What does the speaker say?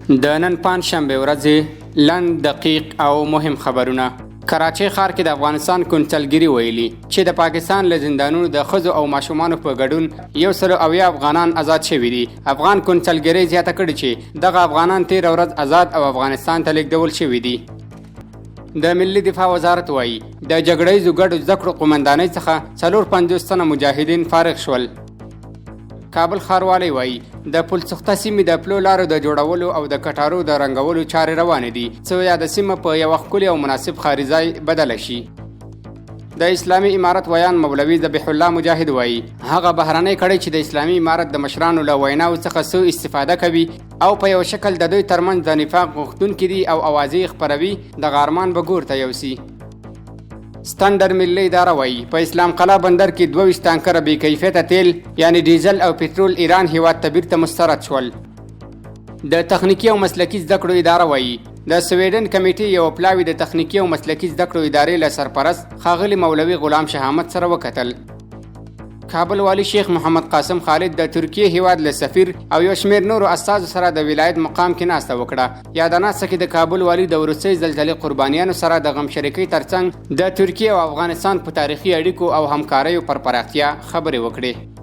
د نن پنجشنبه ورځې لنډ دقیق او مهم خبرونه. کراچۍ ښار کې د افغانستان کونسلګري ویلي چې د پاکستان له زندانونو د ښځو او ماشومانو په ګډون 170 افغانان آزاد شوي دي. افغان کونسلګرۍ زیاته کړې چې دغه افغانان 13 ورځ آزاد او افغانستان ته لیږدول شوي دي. د ملي دفاع وزارت وایي د جګړیزو ګډو زده کړو قومندانۍ څخه 450 تنه مجاهدین فارغ شول. کابل ښاروالۍ وایي د پلسخته سیمې د پلو لارو د جوړولو او د کټارو د رنګولو چارې روانې دي څو یا د سیمه په یو ښکلي او مناسب ښاري ځای بدله شي. د اسلامي امارت ویان مولوي ذبیح الله مجاهد وایي هغه بهرنۍ کړۍ چې د اسلامي امارت د مشرانو له ویناو څخه سوء استفاده کوي او په یو شکل د دوی ترمنځ د نفاق غوښتونکي دي او اوازې خپروي دغه ارمان به ګور ته یوسي. ستندر ملي اداره وایي په اسلام قلعه بندر کې 22 ټانکره بې کیفیته تیل یعنی ډیزل او پټرول ایران هیواد ته بیرته مسترد شول. د تخنیکي او مسلکي زده کړو اداره وایي د سویډن کمیټې یو پلاوی د تخنیکي او مسلکي زده کړو ادارې له سرپرست ښاغلي مولوي غلام شاه احمد سره وکتل. کابل والی شیخ محمد قاسم خالد د ترکیه هیواد له سفیر او یو شمېر نورو استازو سره د ولایت مقام کې ناسته وکړه. یا د ناسته کې د کابل والی د وروستۍ زلزلې قربانیانو سره د غم شریکۍ ترڅنګ د ترکیه او افغانستان په تاریخي اړیکو او همکاریو پر پراختیا خبرې وکړې.